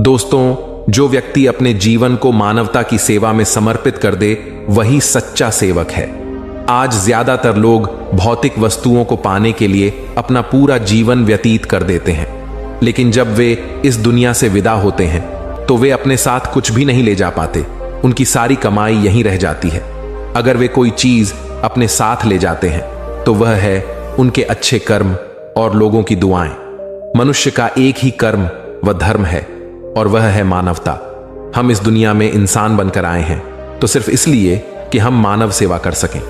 दोस्तों, जो व्यक्ति अपने जीवन को मानवता की सेवा में समर्पित कर दे वही सच्चा सेवक है। आज ज्यादातर लोग भौतिक वस्तुओं को पाने के लिए अपना पूरा जीवन व्यतीत कर देते हैं, लेकिन जब वे इस दुनिया से विदा होते हैं तो वे अपने साथ कुछ भी नहीं ले जा पाते। उनकी सारी कमाई यहीं रह जाती है। अगर वे कोई चीज अपने साथ ले जाते हैं तो वह है उनके अच्छे कर्म और लोगों की दुआएं। मनुष्य का एक ही कर्म व धर्म है और वह है मानवता। हम इस दुनिया में इंसान बनकर आए हैं तो सिर्फ इसलिए कि हम मानव सेवा कर सकें।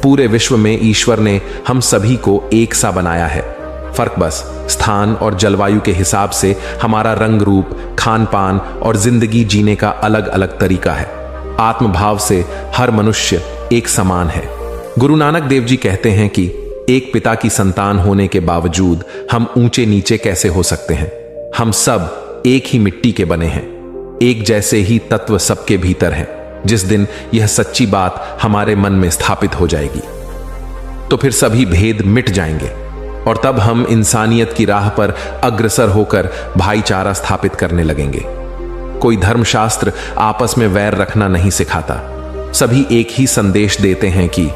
पूरे विश्व में ईश्वर ने हम सभी को एक सा बनाया है। फर्क बस स्थान और जलवायु के हिसाब से हमारा रंग रूप, खान पान और जिंदगी जीने का अलग अलग तरीका है। आत्मभाव से हर मनुष्य एक समान है। गुरु नानक देव जी कहते हैं कि एक पिता की संतान होने के बावजूद हम ऊंचे नीचे कैसे हो सकते हैं। हम सब एक ही मिट्टी के बने हैं। एक जैसे ही तत्व सबके भीतर हैं। जिस दिन यह सच्ची बात हमारे मन में स्थापित हो जाएगी तो फिर सभी भेद मिट जाएंगे और तब हम इंसानियत की राह पर अग्रसर होकर भाईचारा स्थापित करने लगेंगे। कोई धर्मशास्त्र आपस में वैर रखना नहीं सिखाता। सभी एक ही संदेश देते हैं कि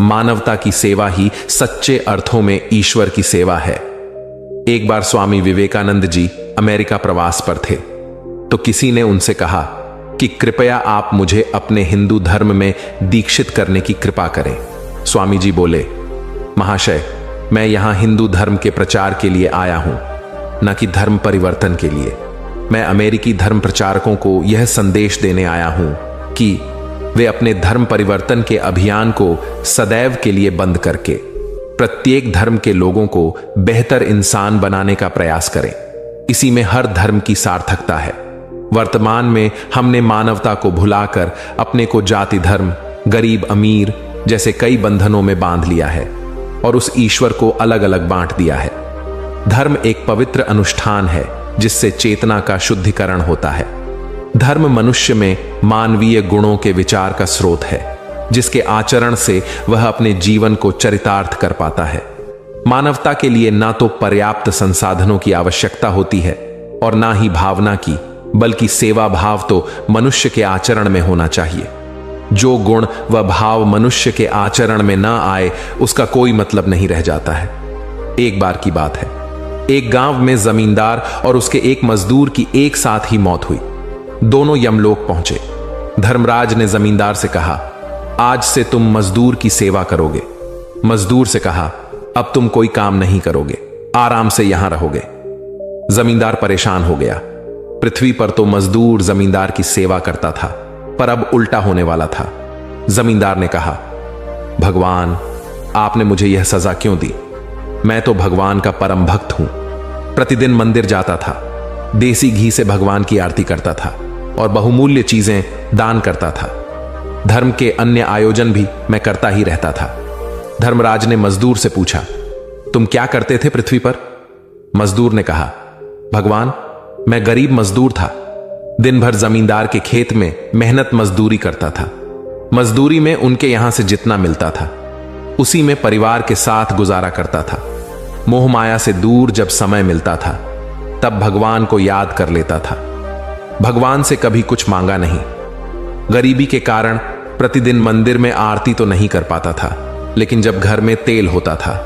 मानवता की सेवा ही सच्चे अर्थों में ईश्वर की सेवा है। एक बार स्वामी विवेकानंद जी अमेरिका प्रवास पर थे तो किसी ने उनसे कहा कि कृपया आप मुझे अपने हिंदू धर्म में दीक्षित करने की कृपा करें। स्वामी जी बोले, महाशय, मैं यहां हिंदू धर्म के प्रचार के लिए आया हूं, न कि धर्म परिवर्तन के लिए। मैं अमेरिकी धर्म प्रचारकों को यह संदेश देने आया हूं कि वे अपने धर्म परिवर्तन के अभियान को सदैव के लिए बंद करके प्रत्येक धर्म के लोगों को बेहतर इंसान बनाने का प्रयास करें। इसी में हर धर्म की सार्थकता है। वर्तमान में हमने मानवता को भुलाकर अपने को जाति धर्म, गरीब अमीर जैसे कई बंधनों में बांध लिया है और उस ईश्वर को अलग अलग बांट दिया है। धर्म एक पवित्र अनुष्ठान है जिससे चेतना का शुद्धिकरण होता है। धर्म मनुष्य में मानवीय गुणों के विचार का स्रोत है, जिसके आचरण से वह अपने जीवन को चरितार्थ कर पाता है। मानवता के लिए ना तो पर्याप्त संसाधनों की आवश्यकता होती है और ना ही भावना की, बल्कि सेवा भाव तो मनुष्य के आचरण में होना चाहिए। जो गुण व भाव मनुष्य के आचरण में ना आए उसका कोई मतलब नहीं रह जाता है। एक बार की बात है, एक गांव में जमींदार और उसके एक मजदूर की एक साथ ही मौत हुई। दोनों यमलोक पहुंचे। धर्मराज ने जमींदार से कहा, आज से तुम मजदूर की सेवा करोगे। मजदूर से कहा, अब तुम कोई काम नहीं करोगे, आराम से यहां रहोगे। जमींदार परेशान हो गया। पृथ्वी पर तो मजदूर जमींदार की सेवा करता था, पर अब उल्टा होने वाला था। जमींदार ने कहा, भगवान, आपने मुझे यह सजा क्यों दी? मैं तो भगवान का परम भक्त हूं। प्रतिदिन मंदिर जाता था, देसी घी से भगवान की आरती करता था और बहुमूल्य चीजें दान करता था। धर्म के अन्य आयोजन भी मैं करता ही रहता था। धर्मराज ने मजदूर से पूछा, तुम क्या करते थे पृथ्वी पर? मजदूर ने कहा, भगवान, मैं गरीब मजदूर था। दिन भर जमींदार के खेत में मेहनत मजदूरी करता था। मजदूरी में उनके यहां से जितना मिलता था उसी में परिवार के साथ गुजारा करता था। मोह माया से दूर जब समय मिलता था तब भगवान को याद कर लेता था। भगवान से कभी कुछ मांगा नहीं। गरीबी के कारण प्रतिदिन मंदिर में आरती तो नहीं कर पाता था, लेकिन जब घर में तेल होता था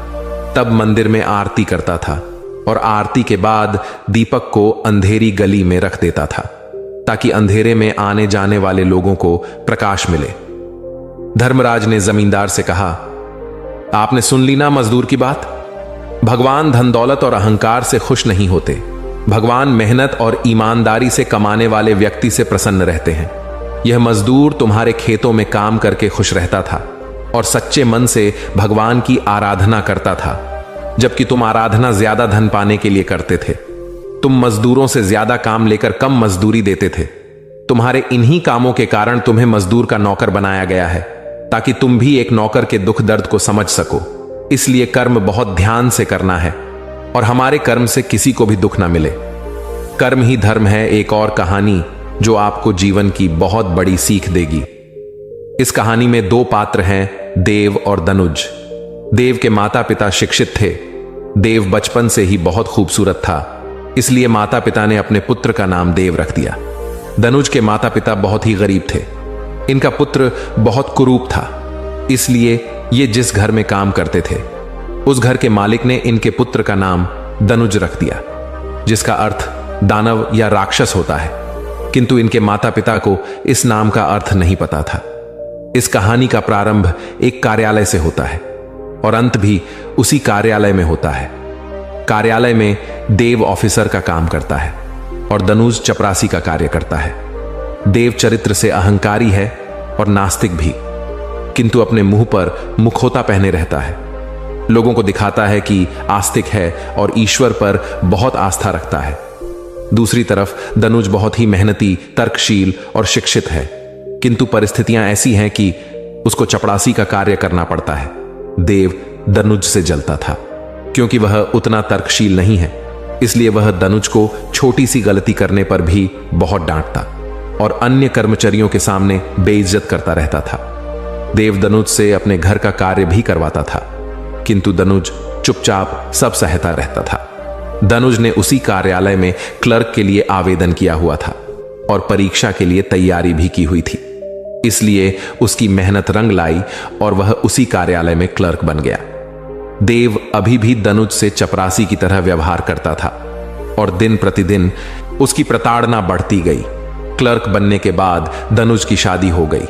तब मंदिर में आरती करता था और आरती के बाद दीपक को अंधेरी गली में रख देता था ताकि अंधेरे में आने जाने वाले लोगों को प्रकाश मिले। धर्मराज ने जमींदार से कहा, आपने सुन ली ना मजदूर की बात? भगवान धन दौलत और अहंकार से खुश नहीं होते। भगवान मेहनत और ईमानदारी से कमाने वाले व्यक्ति से प्रसन्न रहते हैं। यह मजदूर तुम्हारे खेतों में काम करके खुश रहता था और सच्चे मन से भगवान की आराधना करता था, जबकि तुम आराधना ज्यादा धन पाने के लिए करते थे। तुम मजदूरों से ज्यादा काम लेकर कम मजदूरी देते थे। तुम्हारे इन्हीं कामों के कारण तुम्हें मजदूर का नौकर बनाया गया है ताकि तुम भी एक नौकर के दुख दर्द को समझ सको। इसलिए कर्म बहुत ध्यान से करना है और हमारे कर्म से किसी को भी दुख ना मिले। कर्म ही धर्म है, एक और कहानी जो आपको जीवन की बहुत बड़ी सीख देगी। इस कहानी में दो पात्र हैं, देव और दनुज। देव के माता पिता शिक्षित थे। देव बचपन से ही बहुत खूबसूरत था, इसलिए माता पिता ने अपने पुत्र का नाम देव रख दिया। दनुज के माता पिता बहुत ही गरीब थे। इनका पुत्र बहुत कुरूप था, इसलिए ये जिस घर में काम करते थे उस घर के मालिक ने इनके पुत्र का नाम दनुज रख दिया, जिसका अर्थ दानव या राक्षस होता है। किंतु इनके माता पिता को इस नाम का अर्थ नहीं पता था। इस कहानी का प्रारंभ एक कार्यालय से होता है और अंत भी उसी कार्यालय में होता है। कार्यालय में देव ऑफिसर का काम करता है और दनुज चपरासी का कार्य करता है। देव चरित्र से अहंकारी है और नास्तिक भी, किंतु अपने मुंह पर मुखौता पहने रहता है। लोगों को दिखाता है कि आस्तिक है और ईश्वर पर बहुत आस्था रखता है। दूसरी तरफ दनुज बहुत ही मेहनती, तर्कशील और शिक्षित है, किंतु परिस्थितियां ऐसी हैं कि उसको चपरासी का कार्य करना पड़ता है। देव दनुज से जलता था क्योंकि वह उतना तर्कशील नहीं है, इसलिए वह दनुज को छोटी सी गलती करने पर भी बहुत डांटता और अन्य कर्मचारियों के सामने बेइज्जत करता रहता था। देव दनुज से अपने घर का कार्य भी करवाता था, किंतु दनुज चुपचाप सब सहता रहता था। दनुज ने उसी कार्यालय में क्लर्क के लिए आवेदन किया हुआ था और परीक्षा के लिए तैयारी भी की हुई थी, इसलिए उसकी मेहनत रंग लाई और वह उसी कार्यालय में क्लर्क बन गया। देव अभी भी दनुज से चपरासी की तरह व्यवहार करता था और दिन प्रतिदिन उसकी प्रताड़ना बढ़ती गई। क्लर्क बनने के बाद दनुज की शादी हो गई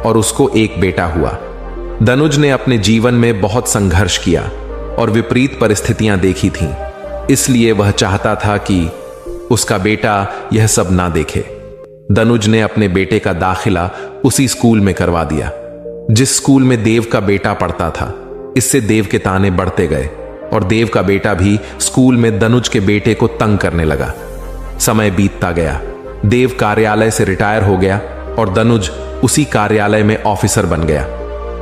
और उसको एक बेटा हुआ। दनुज ने अपने जीवन में बहुत संघर्ष किया और विपरीत परिस्थितियां देखी थीं, इसलिए वह चाहता था कि उसका बेटा यह सब ना देखे। दनुज ने अपने बेटे का दाखिला उसी स्कूल में करवा दिया जिस स्कूल में देव का बेटा पढ़ता था। इससे देव के ताने बढ़ते गए और देव का बेटा भी स्कूल में दनुज के बेटे को तंग करने लगा। समय बीतता गया, देव कार्यालय से रिटायर हो गया और दनुज उसी कार्यालय में ऑफिसर बन गया।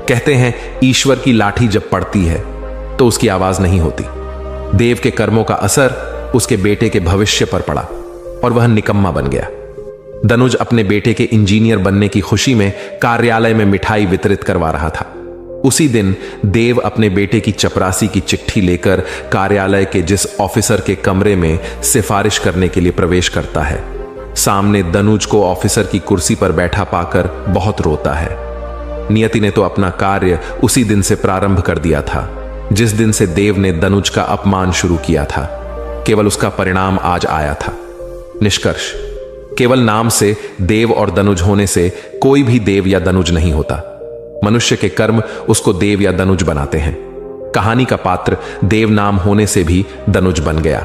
कहते हैं ईश्वर की लाठी जब पड़ती है तो उसकी आवाज नहीं होती। देव के कर्मों का असर उसके बेटे के भविष्य पर पड़ा और वह निकम्मा बन गया। दनुज अपने बेटे के इंजीनियर बनने की खुशी में कार्यालय में मिठाई वितरित करवा रहा था। उसी दिन देव अपने बेटे की चपरासी की चिट्ठी लेकर कार्यालय के जिस ऑफिसर के कमरे में सिफारिश करने के लिए प्रवेश करता है, सामने दनुज को ऑफिसर की कुर्सी पर बैठा पाकर बहुत रोता है। नियति ने तो अपना कार्य उसी दिन से प्रारंभ कर दिया था जिस दिन से देव ने दनुज का अपमान शुरू किया था। केवल उसका परिणाम आज आया था। निष्कर्ष, केवल नाम से देव और दनुज होने से कोई भी देव या दनुज नहीं होता। मनुष्य के कर्म उसको देव या दनुज बनाते हैं। कहानी का पात्र देव नाम होने से भी दनुज बन गया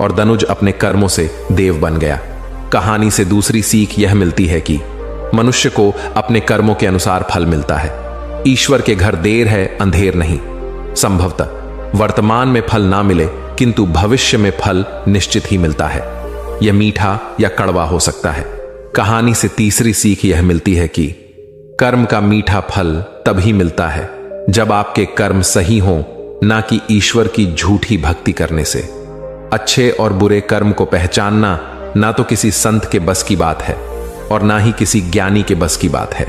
और दनुज अपने कर्मों से देव बन गया। कहानी से दूसरी सीख यह मिलती है कि मनुष्य को अपने कर्मों के अनुसार फल मिलता है। ईश्वर के घर देर है, अंधेर नहीं। संभवतः वर्तमान में फल ना मिले, किंतु भविष्य में फल निश्चित ही मिलता है। यह मीठा या कड़वा हो सकता है। कहानी से तीसरी सीख यह मिलती है कि कर्म का मीठा फल तभी मिलता है जब आपके कर्म सही हों, ना कि ईश्वर की झूठी भक्ति करने से। अच्छे और बुरे कर्म को पहचानना ना तो किसी संत के बस की बात है और ना ही किसी ज्ञानी के बस की बात है।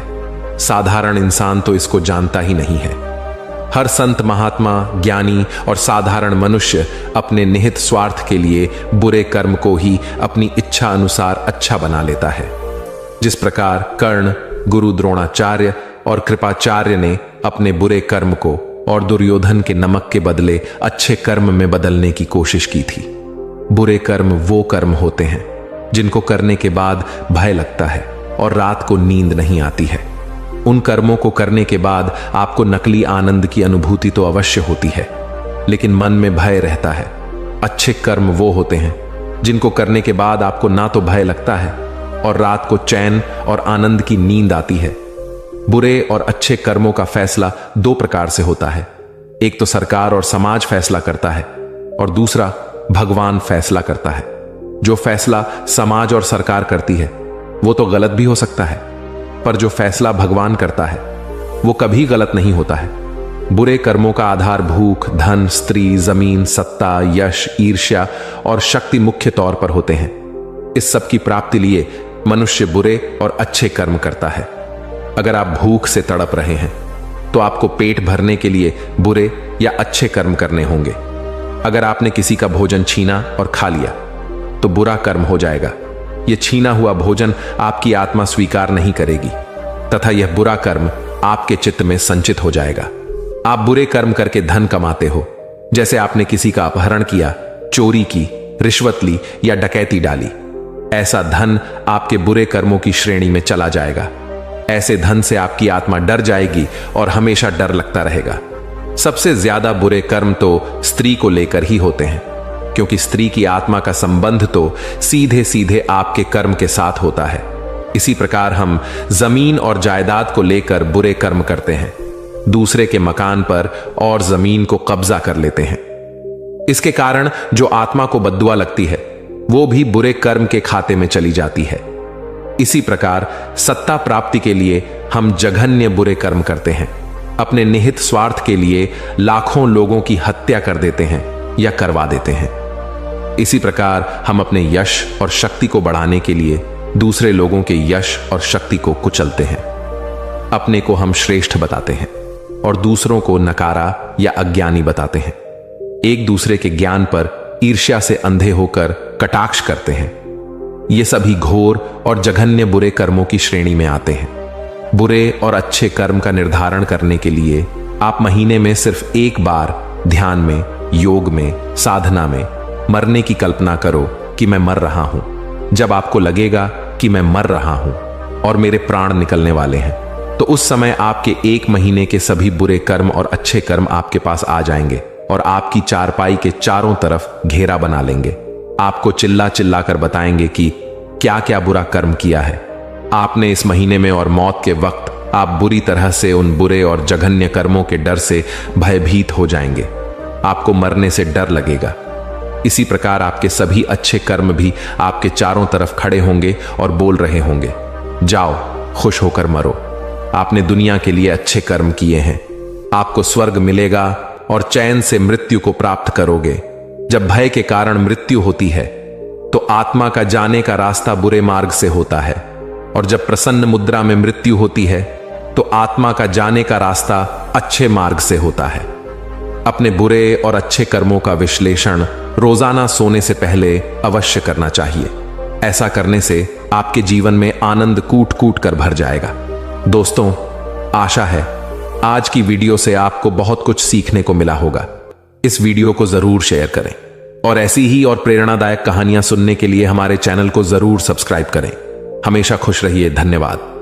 साधारण इंसान तो इसको जानता ही नहीं है। हर संत, महात्मा, ज्ञानी और साधारण मनुष्य अपने निहित स्वार्थ के लिए बुरे कर्म को ही अपनी इच्छा अनुसार अच्छा बना लेता है। जिस प्रकार कर्ण, गुरु द्रोणाचार्य और कृपाचार्य ने अपने बुरे कर्म को और दुर्योधन के नमक के बदले अच्छे कर्म में बदलने की कोशिश की थी। बुरे कर्म वो कर्म होते हैं जिनको करने के बाद भय लगता है और रात को नींद नहीं आती है। उन कर्मों को करने के बाद आपको नकली आनंद की अनुभूति तो अवश्य होती है, लेकिन मन में भय रहता है। अच्छे कर्म वो होते हैं जिनको करने के बाद आपको ना तो भय लगता है और रात को चैन और आनंद की नींद आती है। बुरे और अच्छे कर्मों का फैसला दो प्रकार से होता है। एक तो सरकार और समाज फैसला करता है और दूसरा भगवान फैसला करता है। जो फैसला समाज और सरकार करती है वो तो गलत भी हो सकता है, पर जो फैसला भगवान करता है वो कभी गलत नहीं होता है। बुरे कर्मों का आधार भूख, धन, स्त्री, जमीन, सत्ता, यश, ईर्ष्या और शक्ति मुख्य तौर पर होते हैं। इस सब की प्राप्ति लिए मनुष्य बुरे और अच्छे कर्म करता है। अगर आप भूख से तड़प रहे हैं तो आपको पेट भरने के लिए बुरे या अच्छे कर्म करने होंगे। अगर आपने किसी का भोजन छीना और खा लिया तो बुरा कर्म हो जाएगा। यह छीना हुआ भोजन आपकी आत्मा स्वीकार नहीं करेगी तथा यह बुरा कर्म आपके चित्त में संचित हो जाएगा। आप बुरे कर्म करके धन कमाते हो, जैसे आपने किसी का अपहरण किया, चोरी की, रिश्वत ली या डकैती डाली। ऐसा धन आपके बुरे कर्मों की श्रेणी में चला जाएगा। ऐसे धन से आपकी आत्मा डर जाएगी और हमेशा डर लगता रहेगा। सबसे ज्यादा बुरे कर्म तो स्त्री को लेकर ही होते हैं, क्योंकि स्त्री की आत्मा का संबंध तो सीधे सीधे आपके कर्म के साथ होता है। इसी प्रकार हम जमीन और जायदाद को लेकर बुरे कर्म करते हैं, दूसरे के मकान पर और जमीन को कब्जा कर लेते हैं। इसके कारण जो आत्मा को बद्दुआ लगती है वो भी बुरे कर्म के खाते में चली जाती है। इसी प्रकार सत्ता प्राप्ति के लिए हम जघन्य बुरे कर्म करते हैं। अपने निहित स्वार्थ के लिए लाखों लोगों की हत्या कर देते हैं या करवा देते हैं। इसी प्रकार हम अपने यश और शक्ति को बढ़ाने के लिए दूसरे लोगों के यश और शक्ति को कुचलते हैं। अपने को हम श्रेष्ठ बताते हैं और दूसरों को नकारा या अज्ञानी बताते हैं। एक दूसरे के ज्ञान पर ईर्ष्या से अंधे होकर कटाक्ष करते हैं। ये सभी घोर और जघन्य बुरे कर्मों की श्रेणी में आते हैं। बुरे और अच्छे कर्म का निर्धारण करने के लिए आप महीने में सिर्फ एक बार ध्यान में, योग में, साधना में मरने की कल्पना करो कि मैं मर रहा हूं। जब आपको लगेगा कि मैं मर रहा हूं और मेरे प्राण निकलने वाले हैं, तो उस समय आपके एक महीने के सभी बुरे कर्म और अच्छे कर्म आपके पास आ जाएंगे और आपकी चारपाई के चारों तरफ घेरा बना लेंगे। आपको चिल्ला चिल्ला कर बताएंगे कि क्या क्या बुरा कर्म किया है आपने इस महीने में, और मौत के वक्त आप बुरी तरह से उन बुरे और जघन्य कर्मों के डर से भयभीत हो जाएंगे। आपको मरने से डर लगेगा। इसी प्रकार आपके सभी अच्छे कर्म भी आपके चारों तरफ खड़े होंगे और बोल रहे होंगे, जाओ खुश होकर मरो, आपने दुनिया के लिए अच्छे कर्म किए हैं, आपको स्वर्ग मिलेगा और चैन से मृत्यु को प्राप्त करोगे। जब भय के कारण मृत्यु होती है तो आत्मा का जाने का रास्ता बुरे मार्ग से होता है, और जब प्रसन्न मुद्रा में मृत्यु होती है तो आत्मा का जाने का रास्ता अच्छे मार्ग से होता है। अपने बुरे और अच्छे कर्मों का विश्लेषण रोजाना सोने से पहले अवश्य करना चाहिए। ऐसा करने से आपके जीवन में आनंद कूट कूट कर भर जाएगा। दोस्तों, आशा है आज की वीडियो से आपको बहुत कुछ सीखने को मिला होगा। इस वीडियो को जरूर शेयर करें और ऐसी ही और प्रेरणादायक कहानियां सुनने के लिए हमारे चैनल को जरूर सब्सक्राइब करें। हमेशा खुश रहिए। धन्यवाद।